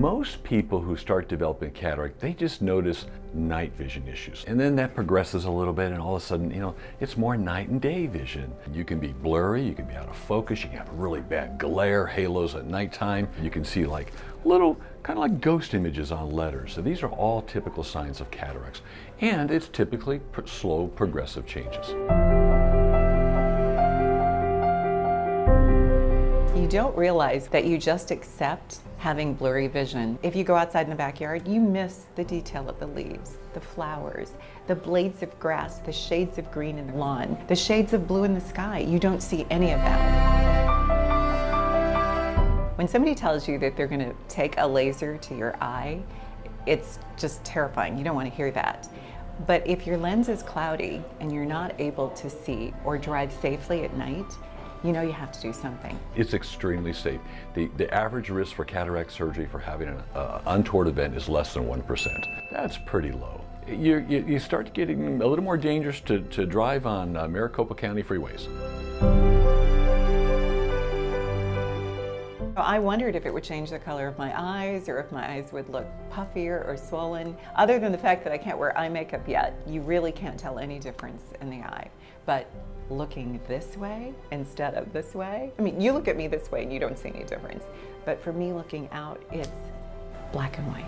Most people who start developing cataract, they just notice night vision issues. And then that progresses a little bit and all of a sudden, it's more night and day vision. You can be blurry, you can be out of focus, you can have really bad glare, halos at nighttime. You can see like little, kind of like ghost images on letters. So these are all typical signs of cataracts. And it's typically slow, progressive changes. You don't realize that you just accept having blurry vision. If you go outside in the backyard, you miss the detail of the leaves, the flowers, the blades of grass, the shades of green in the lawn, the shades of blue in the sky. You don't see any of that. When somebody tells you that they're going to take a laser to your eye, it's just terrifying. You don't want to hear that. But if your lens is cloudy and you're not able to see or drive safely at night, you know you have to do something. It's extremely safe. The average risk for cataract surgery for having an untoward event is less than 1%. That's pretty low. You start getting a little more dangerous to drive on Maricopa County freeways. I wondered if it would change the color of my eyes or if my eyes would look puffier or swollen. Other than the fact that I can't wear eye makeup yet, you really can't tell any difference in the eye. But looking this way instead of this way, I mean, you look at me this way and you don't see any difference. But for me looking out, it's black and white.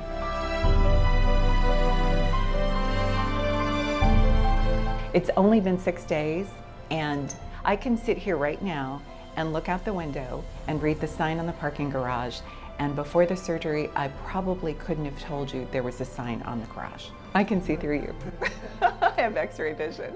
It's only been 6 days and I can sit here right now and look out the window and read the sign on the parking garage. And before the surgery, I probably couldn't have told you there was a sign on the garage. I can see through you. I have X-ray vision.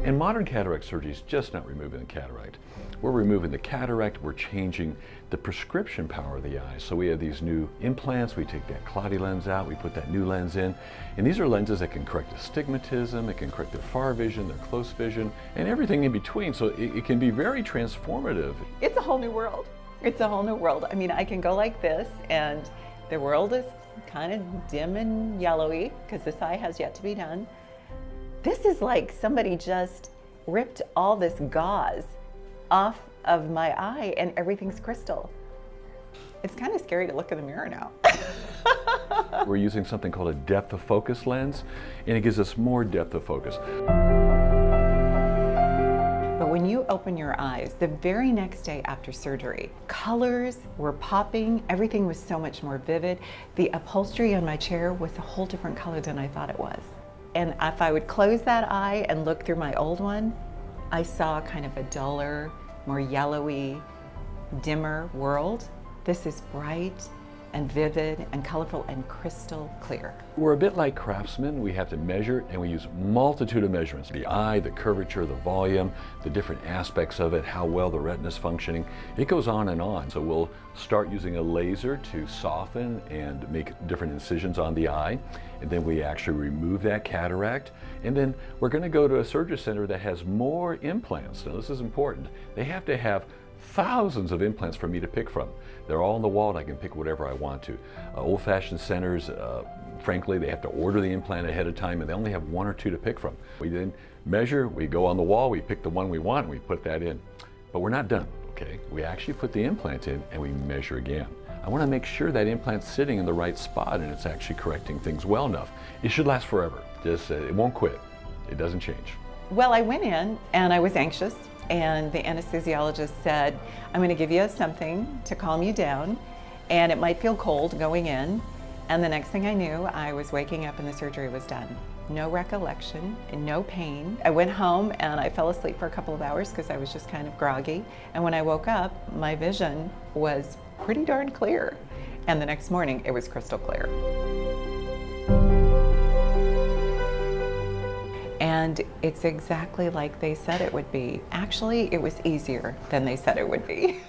And modern cataract surgery is just not removing the cataract. We're removing the cataract, we're changing the prescription power of the eye. So we have these new implants, we take that cloudy lens out, we put that new lens in. And these are lenses that can correct astigmatism, it can correct their far vision, their close vision, and everything in between. So it can be very transformative. It's a whole new world. It's a whole new world. I mean, I can go like this and the world is kind of dim and yellowy because this eye has yet to be done. This is like somebody just ripped all this gauze off of my eye and everything's crystal. It's kind of scary to look in the mirror now. We're using something called a depth of focus lens, and it gives us more depth of focus. But when you open your eyes, the very next day after surgery, colors were popping, everything was so much more vivid. The upholstery on my chair was a whole different color than I thought it was. And if I would close that eye and look through my old one, I saw kind of a duller, more yellowy, dimmer world. This is bright and vivid and colorful and crystal clear. We're a bit like craftsmen. We have to measure and we use a multitude of measurements. The eye, the curvature, the volume, the different aspects of it, how well the retina is functioning. It goes on and on. So we'll start using a laser to soften and make different incisions on the eye. And then we actually remove that cataract. And then we're going to go to a surgery center that has more implants. Now this is important. They have to have thousands of implants for me to pick from. They're all on the wall and I can pick whatever I want to. Old-fashioned centers, frankly, they have to order the implant ahead of time and they only have 1 or 2 to pick from. We then measure, we go on the wall, we pick the one we want and we put that in. But we're not done, okay? We actually put the implant in and we measure again. I want to make sure that implant's sitting in the right spot and it's actually correcting things well enough. It should last forever. Just, it won't quit. It doesn't change. Well, I went in and I was anxious. And the anesthesiologist said, I'm going to give you something to calm you down, and it might feel cold going in. And the next thing I knew, I was waking up and the surgery was done. No recollection and no pain. I went home and I fell asleep for a couple of hours because I was just kind of groggy. And when I woke up, my vision was pretty darn clear. And the next morning, it was crystal clear. And it's exactly like they said it would be. Actually, it was easier than they said it would be.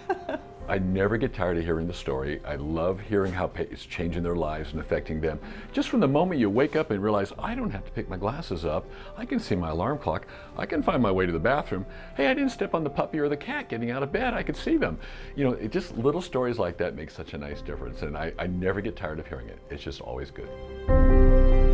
I never get tired of hearing the story. I love hearing how it's changing their lives and affecting them. Just from the moment you wake up and realize, I don't have to pick my glasses up. I can see my alarm clock. I can find my way to the bathroom. Hey, I didn't step on the puppy or the cat getting out of bed. I could see them. You know, just little stories like that make such a nice difference. And I never get tired of hearing it. It's just always good.